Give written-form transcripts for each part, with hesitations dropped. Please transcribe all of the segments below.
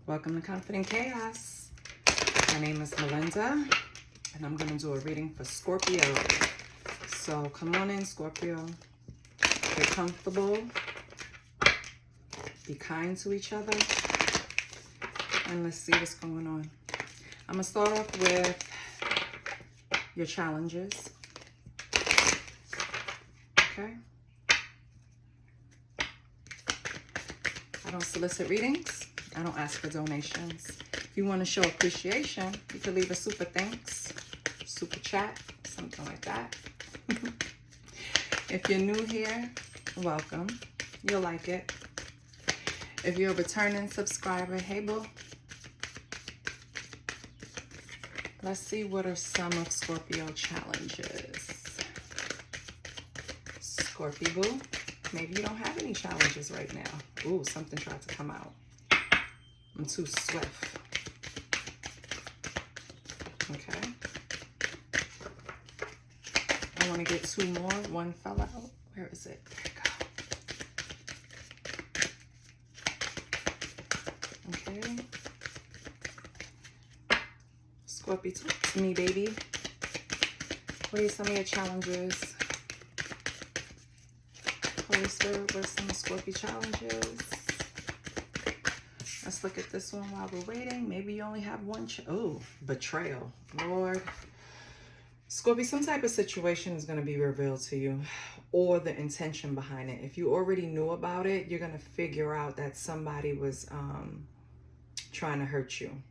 Welcome to Confident Chaos. My name is Melinda, and I'm going to do a reading for Scorpio. So come on in, Scorpio. Get comfortable. Be kind to each other. And let's see what's going on. I'm going to start off with your challenges. Okay? I don't solicit readings. I don't ask for donations. If you want to show appreciation, you can leave a super thanks, super chat, something like that. If you're new here, welcome. You'll like it. If you're a returning subscriber, hey boo. Let's see what are some of Scorpio challenges. Scorpio boo, maybe you don't have any challenges right now. Ooh, something tried to come out. I'm too swift. Okay. I want to get two more. One fell out. Where is it? There you go. Okay. Scorpio, talk to me, baby. What are some of your challenges? Holy Spirit, what are some Scorpio challenges? Let's look at this one while we're waiting. Maybe you only have one. Oh, betrayal. Lord. Scorpio, some type of situation is going to be revealed to you, or the intention behind it. If you already knew about it, you're going to figure out that somebody was trying to hurt you.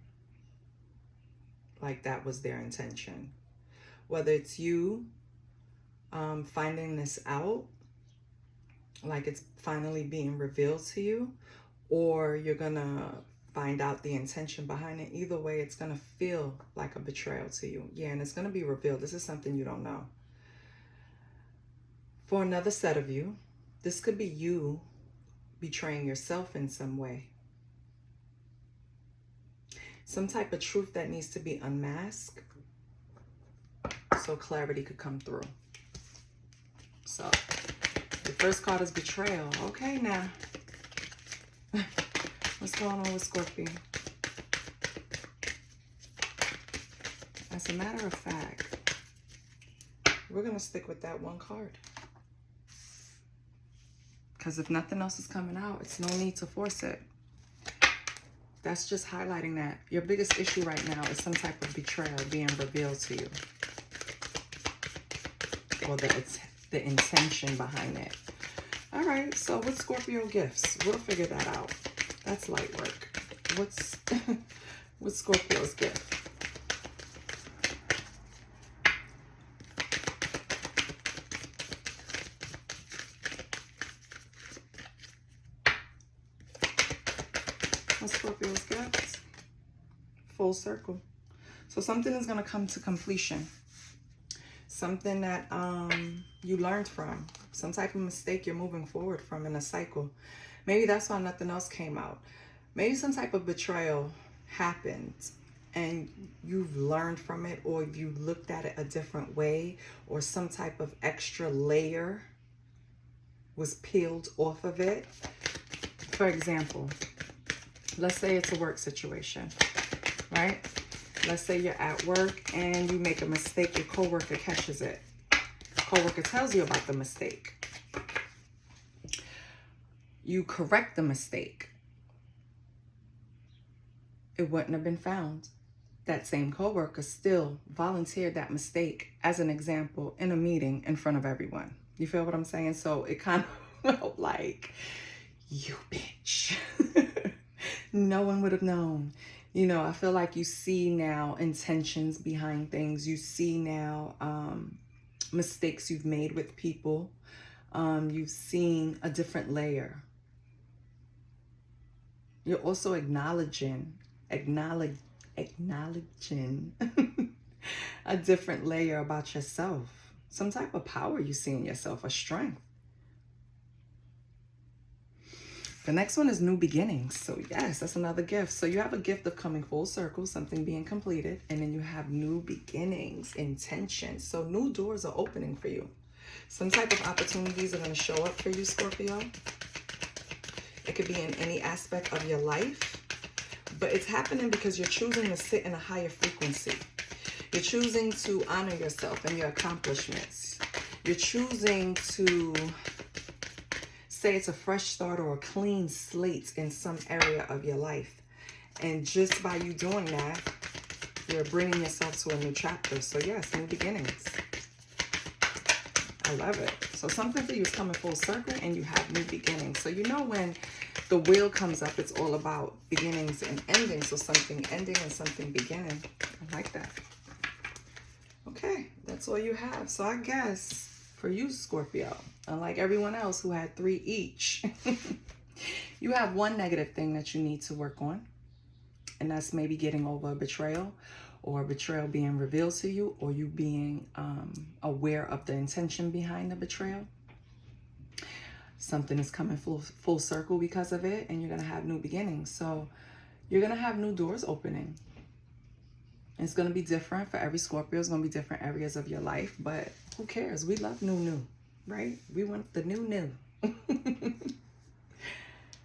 Like that was their intention. Whether it's you finding this out, like it's finally being revealed to you, or you're gonna find out the intention behind it. Either way, it's gonna feel like a betrayal to you. Yeah, and it's gonna be revealed. This is something you don't know. For another set of you, this could be you betraying yourself in some way. Some type of truth that needs to be unmasked so clarity could come through. So, the first card is betrayal. Okay, now. What's going on with Scorpio? As a matter of fact, we're going to stick with that one card. Because if nothing else is coming out, it's no need to force it. That's just highlighting that. Your biggest issue right now is some type of betrayal being revealed to you. Or the intention behind it. All right, so what's Scorpio gifts? We'll figure that out. That's light work. What's Scorpio's gift? What's Scorpio's gift? Full circle. So something is going to come to completion. Something that you learned from. Some type of mistake you're moving forward from in a cycle. Maybe that's why nothing else came out. Maybe some type of betrayal happened and you've learned from it, or you looked at it a different way, or some type of extra layer was peeled off of it. For example, let's say it's a work situation, right? Let's say you're at work and you make a mistake, your coworker catches it. Coworker tells you about the mistake. You correct the mistake. It wouldn't have been found. That same coworker still volunteered that mistake as an example in a meeting in front of everyone. You feel what I'm saying? So it kind of felt like, you bitch. No one would have known. You know, I feel like you see now intentions behind things. You see now mistakes you've made with people. You've seen a different layer. You're also acknowledging a different layer about yourself. Some type of power you see in yourself, a strength. The next one is new beginnings. So yes, that's another gift. So you have a gift of coming full circle, something being completed, and then you have new beginnings, intention. So new doors are opening for you. Some type of opportunities are going to show up for you, Scorpio. It could be in any aspect of your life, But it's happening because you're choosing to sit in a higher frequency. You're choosing to honor yourself and your accomplishments. You're choosing to say it's a fresh start or a clean slate in some area of your life. And just by you doing that, you're bringing yourself to a new chapter. So yes, new beginnings. I love it. So something for you is coming full circle and you have new beginnings. So you know when the wheel comes up, it's all about beginnings and endings. So something ending and something beginning. I like that. Okay, that's all you have. So I guess for you, Scorpio, unlike everyone else who had 3 each, you have one negative thing that you need to work on. And that's maybe getting over a betrayal, or a betrayal being revealed to you, or you being aware of the intention behind the betrayal. Something is coming full circle because of it, and you're going to have new beginnings. So you're going to have new doors opening. It's going to be different for every Scorpio. It's going to be different areas of your life, but who cares? We love new, right? We want the new.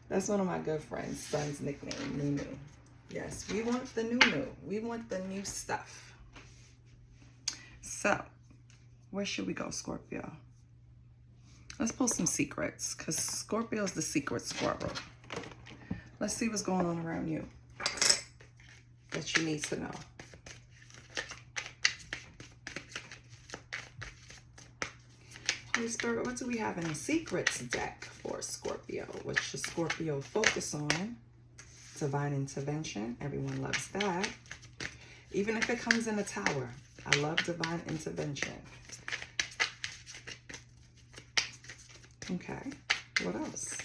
That's one of my good friends' son's nickname, new. Yes, we want the new. We want the new stuff. So, where should we go, Scorpio? Let's pull some secrets, because Scorpio is the secret squirrel. Let's see what's going on around you that you need to know. Holy Spirit, what do we have in the secrets deck for Scorpio? What should Scorpio focus on? Divine intervention. Everyone loves that. Even if it comes in a tower. I love divine intervention. Okay. What else?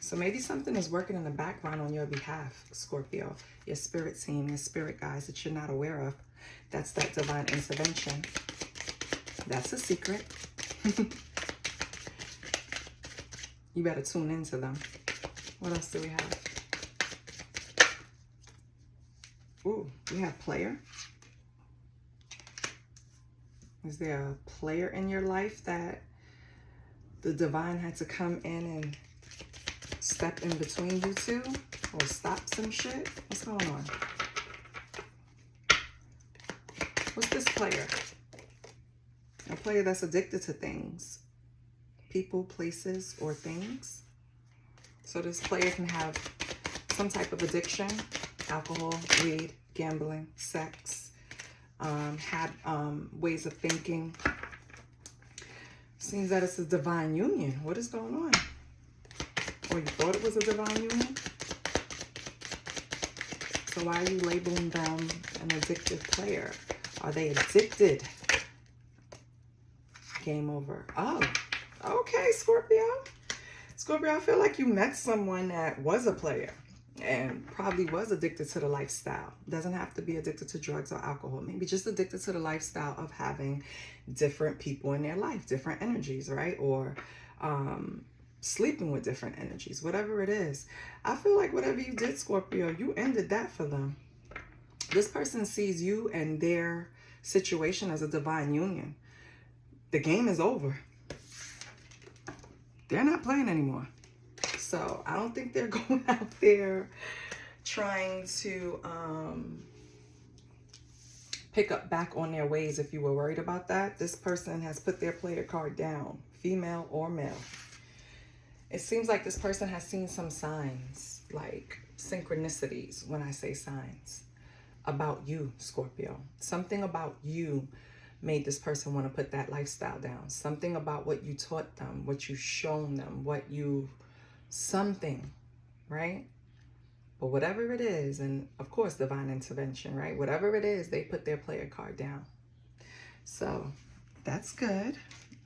So maybe something is working in the background on your behalf, Scorpio. Your spirit team, your spirit guides that you're not aware of. That's that divine intervention. That's a secret. You better tune into them. What else do we have? Ooh, we have player. Is there a player in your life that the divine had to come in and step in between you two? Or stop some shit? What's going on? What's this player? A player that's addicted to things. People, places, or things. So this player can have some type of addiction. Alcohol, weed, gambling, sex, had ways of thinking. Seems that it's a divine union. What is going on? Or you thought it was a divine union? So why are you labeling them an addictive player? Are they addicted? Game over. Oh, okay, Scorpio. Scorpio, I feel like you met someone that was a player and probably was addicted to the lifestyle. Doesn't have to be addicted to drugs or alcohol. Maybe just addicted to the lifestyle of having different people in their life, different energies, right? Or sleeping with different energies, whatever it is. I feel like whatever you did, Scorpio, you ended that for them. This person sees you and their situation as a divine union. The game is over. They're not playing anymore. So I don't think they're going out there trying to pick up back on their ways. If you were worried about that, this person has put their player card down, female or male. It seems like this person has seen some signs, like synchronicities when I say signs, about you, Scorpio. Something about you made this person want to put that lifestyle down. Something about what you taught them, what you've shown them, what you, something, right? But whatever it is, and of course, divine intervention, right? Whatever it is, they put their player card down. So that's good.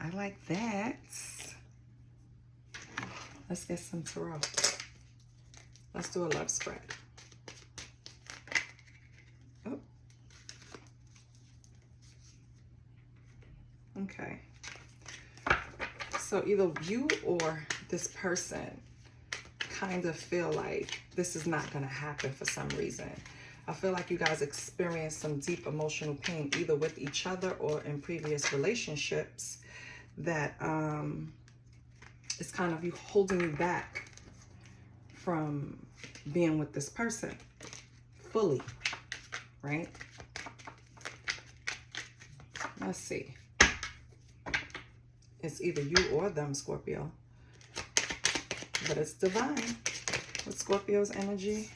I like that. Let's get some tarot. Let's do a love spread. Oh. Okay. So either you or this person kind of feel like this is not going to happen for some reason. I feel like you guys experienced some deep emotional pain either with each other or in previous relationships that it's kind of you holding you back from being with this person fully, right? Let's see. It's either you or them, Scorpio. But it's divine. With Scorpio's energy.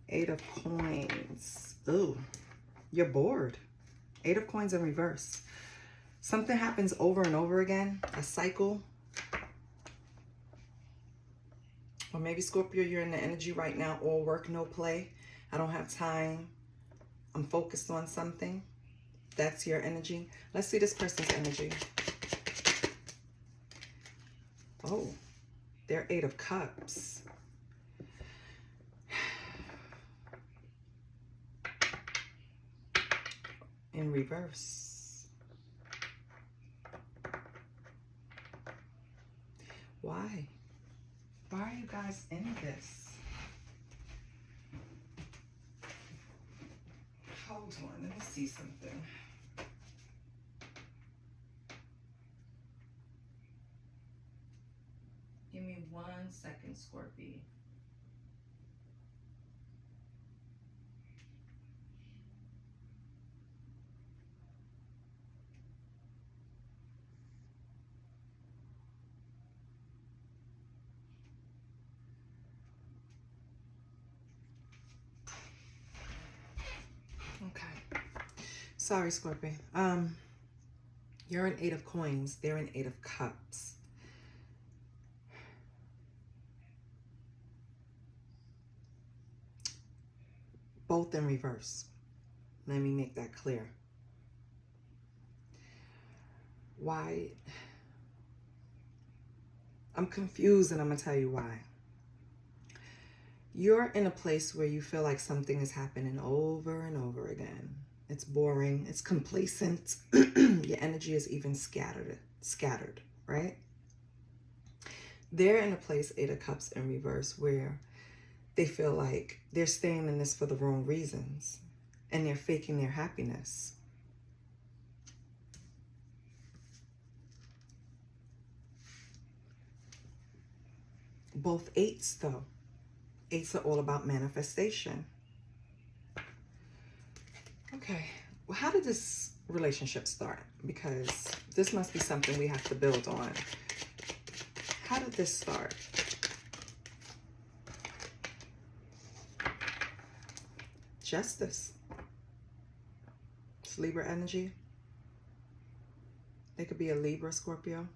8 of Coins. Ooh, you're bored. 8 of Coins in reverse. Something happens over and over again. A cycle. Or maybe, Scorpio, you're in the energy right now. All work, no play. I don't have time. I'm focused on something. That's your energy. Let's see this person's energy. Oh, they're 8 of Cups. In reverse. Why? Why are you guys in this? Hold on, let me see something. Give me 1 second, Scorpio. Okay. Sorry, Scorpio. You're an 8 of Coins. They're an 8 of Cups. Both in reverse. Let me make that clear. Why? I'm confused, and I'm going to tell you why. You're in a place where you feel like something is happening over and over again. It's boring. It's complacent. Your energy is even scattered, right? They're in a place, 8 of Cups in reverse, where they feel like they're staying in this for the wrong reasons, and they're faking their happiness. Both 8s, though. 8s are all about manifestation. Okay, well, how did this relationship start? Because this must be something we have to build on. How did this start? Justice. It's Libra energy. They could be a Libra, Scorpio.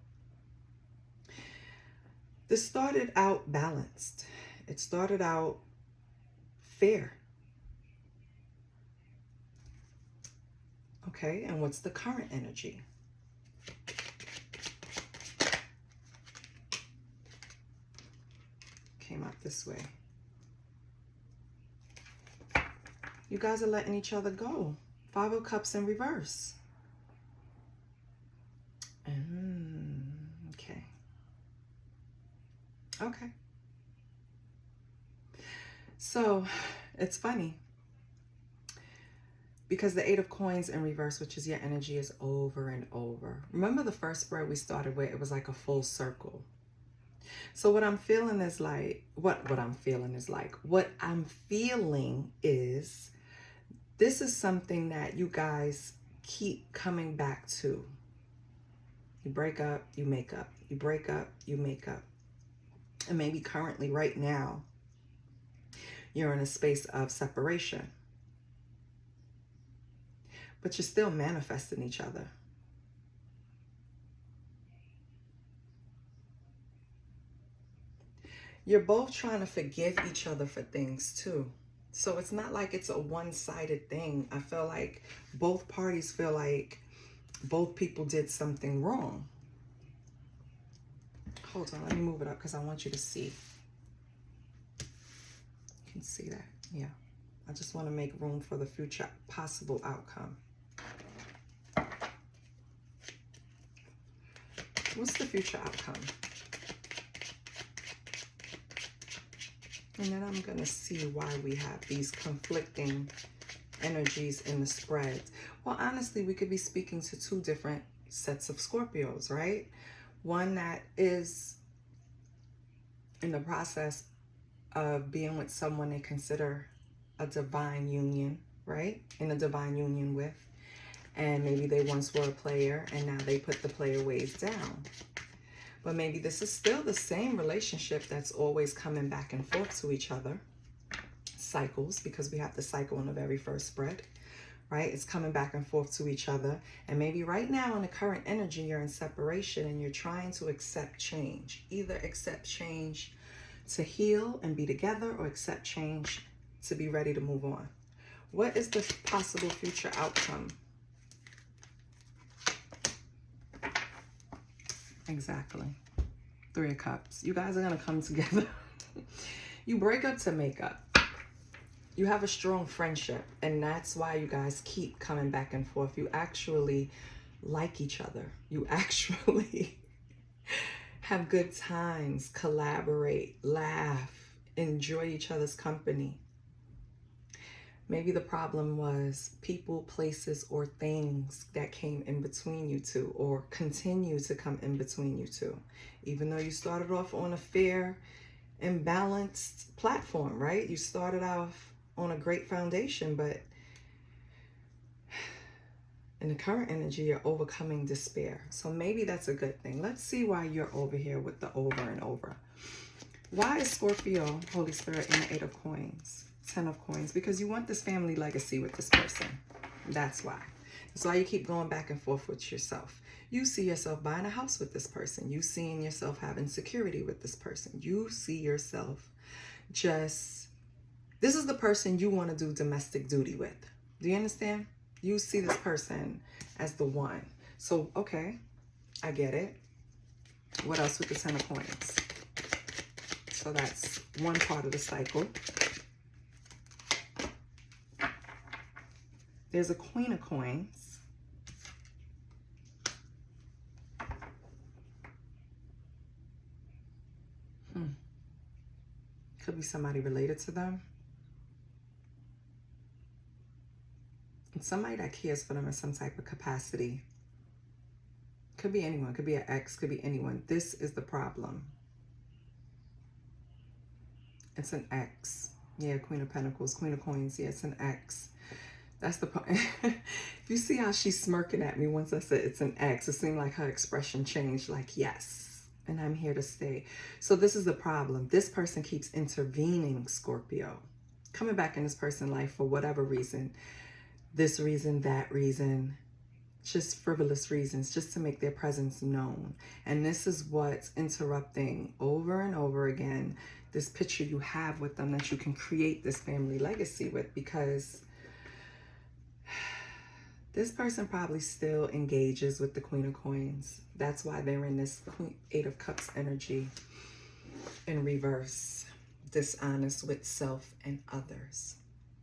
This started out balanced. It started out fair. Okay, and what's the current energy? Came out this way. You guys are letting each other go. 5 of Cups in reverse. Okay. Okay. So, it's funny. Because the 8 of Coins in reverse, which is your energy, is over and over. Remember the first spread we started with? It was like a full circle. So what I'm feeling is like, what I'm feeling is this is something that you guys keep coming back to. You break up, you make up. You break up, you make up. And maybe currently right now, you're in a space of separation. But you're still manifesting each other. You're both trying to forgive each other for things too. So it's not like it's a one-sided thing. I feel like both parties feel like both people did something wrong. Hold on, let me move it up because I want you to see. You can see that, yeah. I just want to make room for the future possible outcome. What's the future outcome? And then I'm going to see why we have these conflicting energies in the spread. Well, honestly, we could be speaking to 2 different sets of Scorpios, right? One that is in the process of being with someone they consider a divine union, right? In a divine union with. And maybe they once were a player and now they put the player ways down. But maybe this is still the same relationship that's always coming back and forth to each other. Cycles, because we have the cycle in the very first spread, right? It's coming back and forth to each other. And maybe right now in the current energy, you're in separation and you're trying to accept change. Either accept change to heal and be together, or accept change to be ready to move on. What is the possible future outcome? Exactly. 3 of Cups. You guys are going to come together. You break up to make up. You have a strong friendship, and that's why you guys keep coming back and forth. You actually like each other. You actually have good times, collaborate, laugh, enjoy each other's company. Maybe the problem was people, places, or things that came in between you two, or continue to come in between you two. Even though you started off on a fair and balanced platform, right? You started off on a great foundation, but in the current energy, you're overcoming despair. So maybe that's a good thing. Let's see why you're over here with the over and over. Why is Scorpio, Holy Spirit, in the 8 of Coins? 10 of Coins, because you want this family legacy with this person. That's why. That's why you keep going back and forth with yourself. You see yourself buying a house with this person. You seeing yourself having security with this person. You see yourself just, this is the person you want to do domestic duty with. Do you understand? You see this person as the one. So, okay, I get it. What else with the 10 of Coins? So that's one part of the cycle. There's a Queen of Coins. Could be somebody related to them. And somebody that cares for them in some type of capacity. Could be anyone. Could be an ex. Could be anyone. This is the problem. It's an ex. Yeah, Queen of Pentacles, Queen of Coins. Yeah, it's an ex. That's the part. You see how she's smirking at me once I said it's an ex. It seemed like her expression changed, like, yes, and I'm here to stay. So this is the problem. This person keeps intervening, Scorpio. Coming back in this person's life for whatever reason. This reason, that reason. Just frivolous reasons, just to make their presence known. And this is what's interrupting over and over again this picture you have with them that you can create this family legacy with, because this person probably still engages with the Queen of Coins. That's why they're in this 8 of Cups energy in reverse. Dishonest with self and others.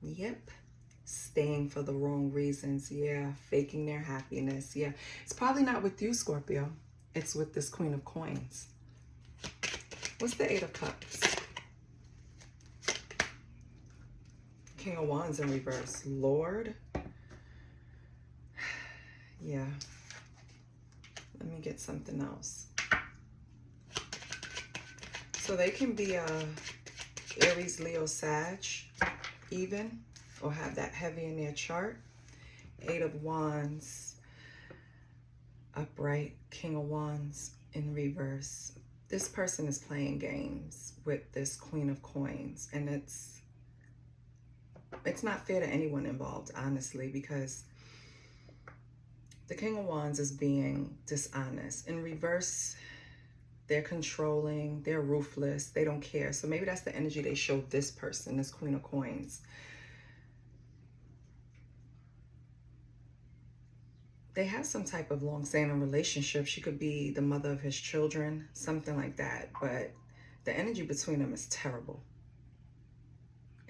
Yep. Staying for the wrong reasons. Yeah. Faking their happiness. Yeah. It's probably not with you, Scorpio. It's with this Queen of Coins. What's the 8 of Cups? King of Wands in reverse. Lord. Yeah. Let me get something else. So they can be Aries, Leo, Sag, even, or have that heavy in their chart. 8 of Wands, upright. King of Wands in reverse. This person is playing games with this Queen of Coins, and it's not fair to anyone involved, honestly, because the King of Wands is being dishonest. In reverse, they're controlling, they're ruthless, they don't care. So maybe that's the energy they show this person, this Queen of Coins. They have some type of long-standing relationship. She could be the mother of his children, something like that. But the energy between them is terrible.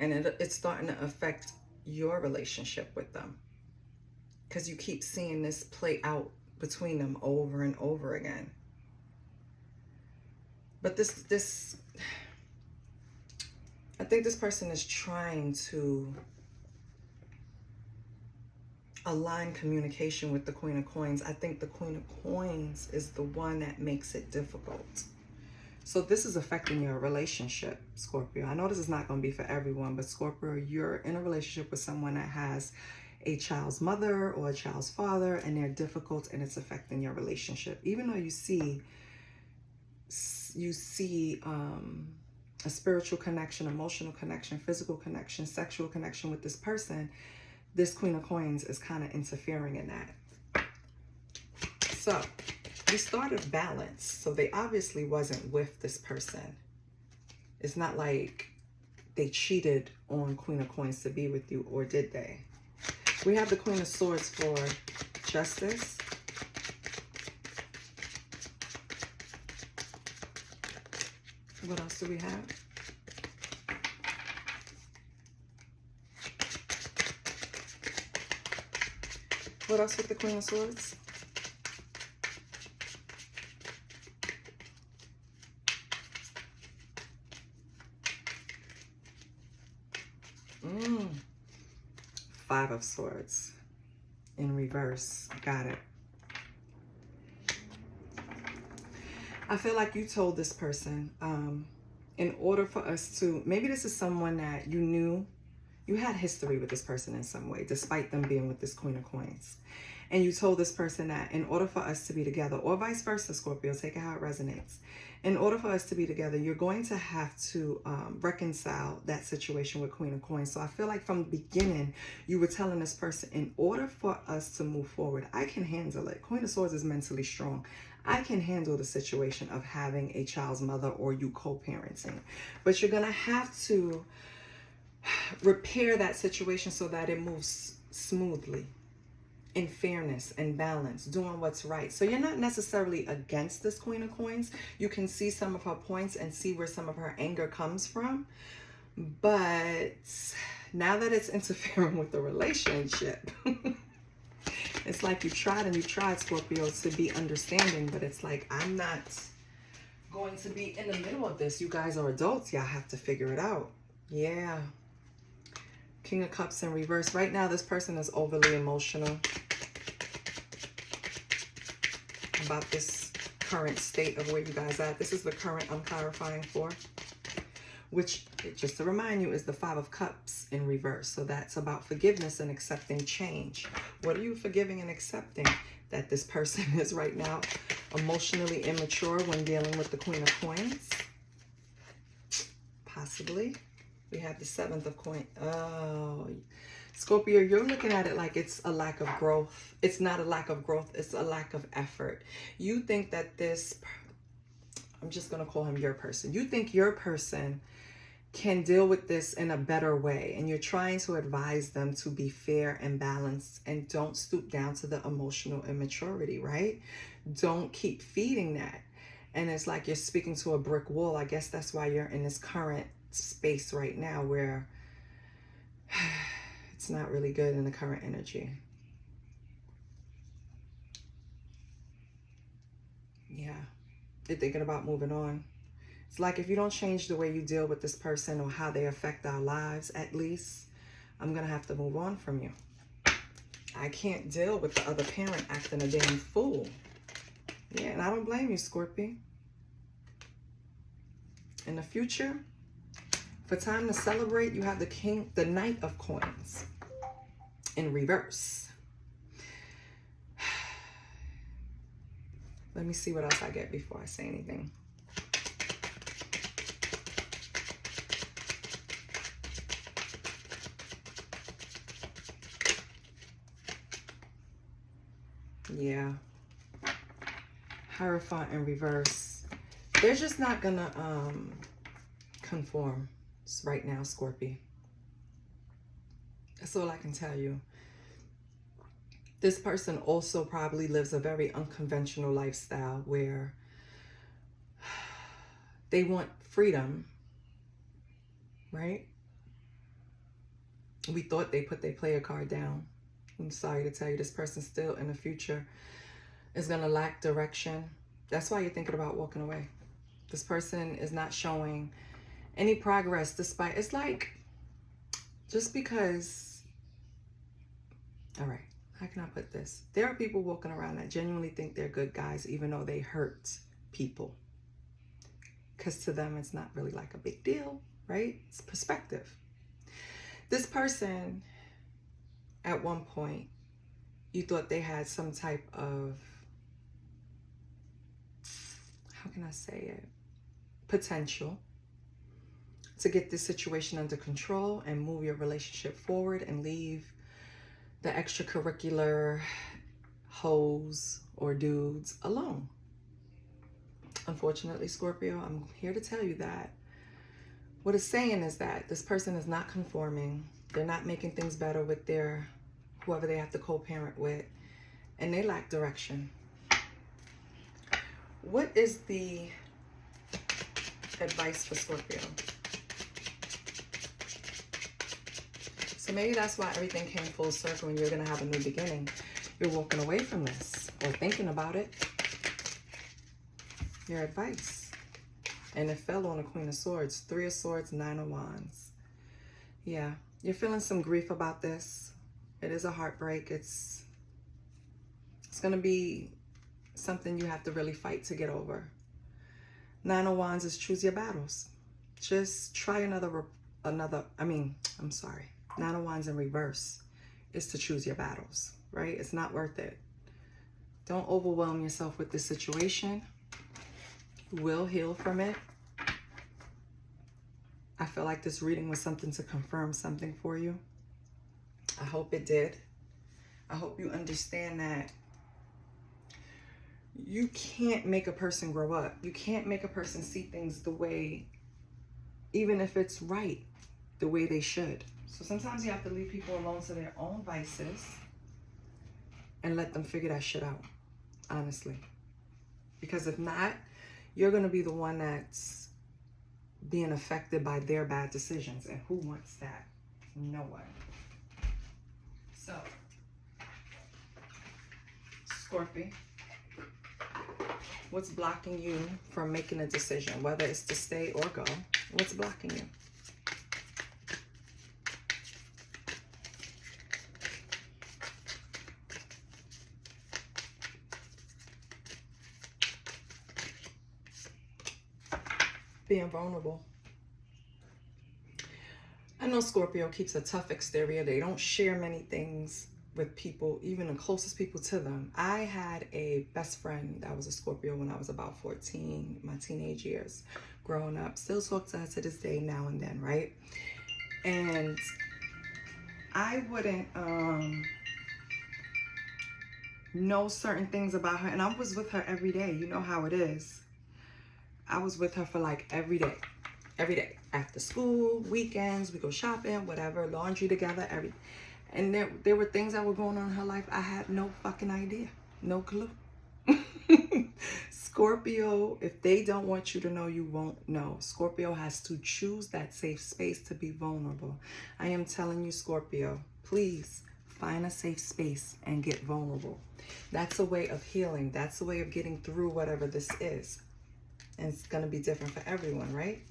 And it's starting to affect your relationship with them, because you keep seeing this play out between them over and over again. But this, I think this person is trying to align communication with the Queen of Coins. I think the Queen of Coins is the one that makes it difficult. So this is affecting your relationship, Scorpio. I know this is not going to be for everyone, but Scorpio, you're in a relationship with someone that has a child's mother or a child's father, and they're difficult, and it's affecting your relationship. Even though you see a spiritual connection, emotional connection, physical connection, sexual connection with this person, this Queen of Coins is kind of interfering in that. So we started balance. So they obviously wasn't with this person. It's not like they cheated on Queen of Coins to be with you, or did they? We have the Queen of Swords for justice. What else do we have? What else with the Queen of Swords? Five of Swords in reverse. Got it. I feel like you told this person, in order for us to, maybe this is someone that you knew, you had history with this person in some way, despite them being with this Queen of Coins. And you told this person that in order for us to be together, or vice versa, Scorpio, take it how it resonates. In order for us to be together, you're going to have to reconcile that situation with Queen of Coins. So I feel like from the beginning, you were telling this person, in order for us to move forward, I can handle it. Queen of Swords is mentally strong. I can handle the situation of having a child's mother or you co-parenting. But you're going to have to repair that situation so that it moves smoothly, in fairness and balance, doing what's right. So you're not necessarily against this Queen of Coins. You can see some of her points and see where some of her anger comes from. But now that it's interfering with the relationship, it's like you tried and you tried, Scorpio, to be understanding, but it's like, I'm not going to be in the middle of this. You guys are adults. Y'all have to figure it out. Yeah. King of Cups in reverse. Right now, this person is overly emotional about this current state of where you guys are at. This is the current I'm clarifying for, which, just to remind you, is the Five of Cups in reverse. So that's about forgiveness and accepting change. What are you forgiving and accepting? That this person is right now emotionally immature when dealing with the Queen of Coins. Possibly. We have the Seventh of Coins. Oh, Scorpio, you're looking at it like it's a lack of growth. It's not a lack of growth. It's a lack of effort. You think that this, I'm just going to call him your person. You think your person can deal with this in a better way. And you're trying to advise them to be fair and balanced and don't stoop down to the emotional immaturity, right? Don't keep feeding that. And it's like you're speaking to a brick wall. I guess that's why you're in this current space right now where it's not really good in the current energy. Yeah. You're thinking about moving on. It's like if you don't change the way you deal with this person or how they affect our lives, at least, I'm going to have to move on from you. I can't deal with the other parent acting a damn fool. Yeah, and I don't blame you, Scorpio. In the future, for time to celebrate, you have the Knight of Coins in reverse. Let me see what else I get before I say anything. Yeah. Hierophant in reverse. They're just not gonna conform right now, Scorpio. That's all I can tell you. This person also probably lives a very unconventional lifestyle where they want freedom, right? We thought they put their player card down. I'm sorry to tell you, this person still in the future is going to lack direction. That's why you're thinking about walking away. This person is not showing any progress despite, it's like, just because, all right, how can I put this? There are people walking around that genuinely think they're good guys, even though they hurt people. because to them it's not really like a big deal, right? It's perspective. This person, at one point, you thought they had some type of, how can I say it, potential to get this situation under control and move your relationship forward and leave the extracurricular hoes or dudes alone. Unfortunately, Scorpio, I'm here to tell you that what it's saying is that this person is not conforming. They're not making things better with their, whoever they have to co-parent with, and they lack direction. What is the advice for Scorpio? So maybe that's why everything came full circle and you're going to have a new beginning. You're walking away from this or thinking about it. Your advice. And it fell on a Queen of Swords, 3 of Swords, 9 of Wands. Yeah, you're feeling some grief about this. It is a heartbreak. It's going to be something you have to really fight to get over. 9 of Wands is choose your battles. Just try another, I'm sorry. 9 of Wands in reverse is to choose your battles, right? It's not worth it. Don't overwhelm yourself with this situation. You will heal from it. I feel like this reading was something to confirm something for you. I hope it did. I hope you understand that you can't make a person grow up. You can't make a person see things the way, even if it's right, the way they should. So sometimes you have to leave people alone to their own vices and let them figure that shit out, honestly. Because if not, you're going to be the one that's being affected by their bad decisions. And who wants that? No one. So, Scorpio, what's blocking you from making a decision? Whether it's to stay or go, what's blocking you? Being vulnerable. I know Scorpio keeps a tough exterior. They don't share many things with people, even the closest people to them. I had a best friend that was a Scorpio when I was about 14, my teenage years, growing up. Still talk to her to this day now and then, right? And I wouldn't know certain things about her. And I was with her every day. You know how it is. I was with her for like every day. Every day. After school, weekends, we go shopping, whatever, laundry together, and there were things that were going on in her life I had no fucking idea. No clue. Scorpio, if they don't want you to know, you won't know. Scorpio has to choose that safe space to be vulnerable. I am telling you, Scorpio, please find a safe space and get vulnerable. That's a way of healing. That's a way of getting through whatever this is. And it's going to be different for everyone, right?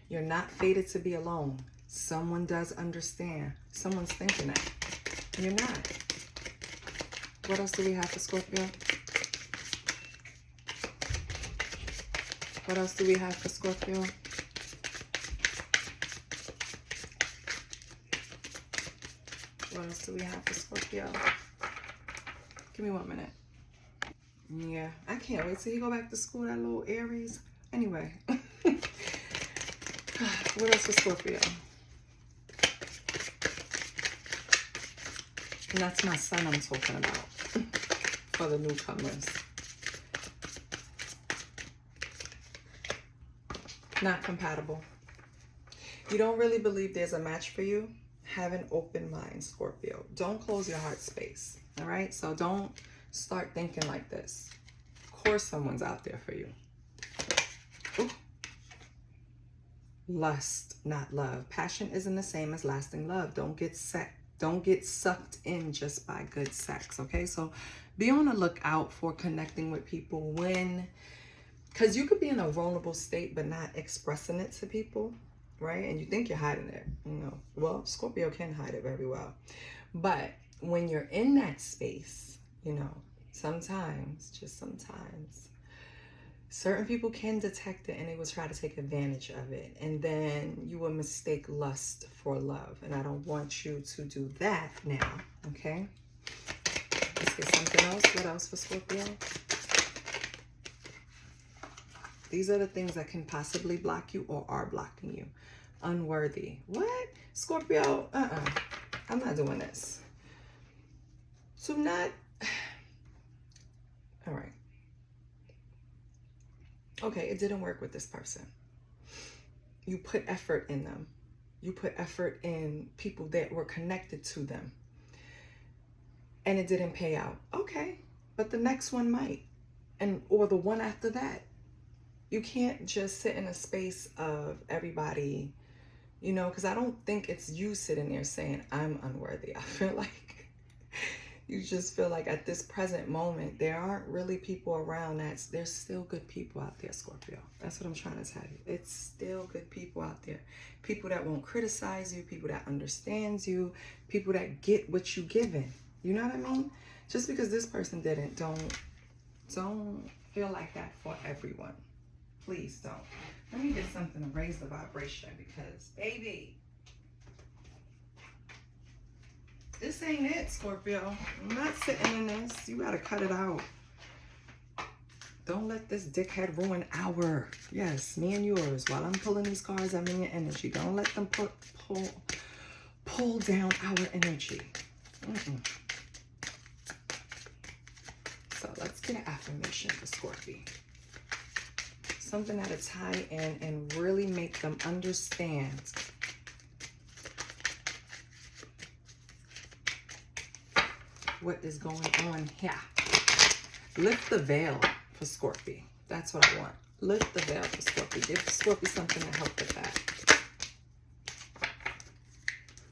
You're not fated to be alone. Someone does understand. Someone's thinking that. You're not. What else do we have for Scorpio? What else do we have for Scorpio? What else do we have for Scorpio? Give me 1 minute. Yeah, I can't wait till you go back to school, that little Aries. Anyway. What else for Scorpio? And that's my son I'm talking about. For the newcomers. Not compatible. You don't really believe there's a match for you? Have an open mind, Scorpio. Don't close your heart space. All right? So don't start thinking like this. Of course someone's out there for you. Ooh. Lust, not love. Passion isn't the same as lasting love. Don't get sucked in just by good sex, okay? So be on the lookout for connecting with people because you could be in a vulnerable state but not expressing it to people, right? And you think you're hiding it, you know. Well, Scorpio can hide it very well. But when you're in that space, you know, sometimes, just sometimes, Certain people can detect it and they will try to take advantage of it. And then you will mistake lust for love. And I don't want you to do that now, okay? Let's get something else. What else for Scorpio? These are the things that can possibly block you or are blocking you. Unworthy. What? Scorpio, I'm not doing this. So not... All right. Okay, it didn't work with this person. You put effort in them. You put effort in people that were connected to them. And it didn't pay out. Okay, but the next one might. Or the one after that. You can't just sit in a space of everybody, you know, because I don't think it's you sitting there saying, I'm unworthy. I feel like you just feel like at this present moment, there aren't really people around there's still good people out there, Scorpio. That's what I'm trying to tell you. It's still good people out there. People that won't criticize you, people that understands you, people that get what you giving. You know what I mean? Just because this person didn't, don't feel like that for everyone. Please don't. Let me get something to raise the vibration because, baby, this ain't it, Scorpio. I'm not sitting in this. You gotta cut it out. Don't let this dickhead ruin our, yes, me and yours. While I'm pulling these cards, I'm in your energy. Don't let them pull down our energy. So let's get an affirmation for Scorpio. Something that'll tie in and really make them understand what is going on here. Lift the veil for Scorpio. That's what I want. Lift the veil for Scorpio. Give Scorpio something to help with that.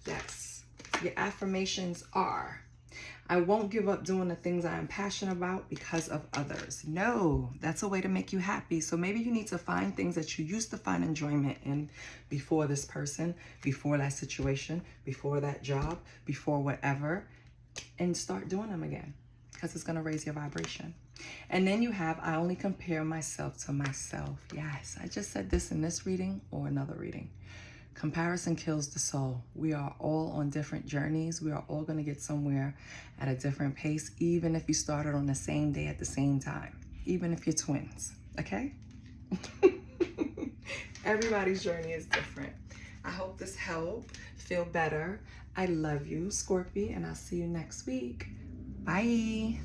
Yes. Your affirmations are, I won't give up doing the things I am passionate about because of others. No, that's a way to make you happy. So maybe you need to find things that you used to find enjoyment in before this person, before that situation, before that job, before whatever, and start doing them again because it's going to raise your vibration. And then you have, I only compare myself to myself. Yes, I just said this in this reading or another reading. Comparison kills the soul. We are all on different journeys. We are all going to get somewhere at a different pace, even if you started on the same day at the same time, even if you're twins, okay? Everybody's journey is different. I hope this helped. Feel better. I love you, Scorpio, and I'll see you next week. Bye.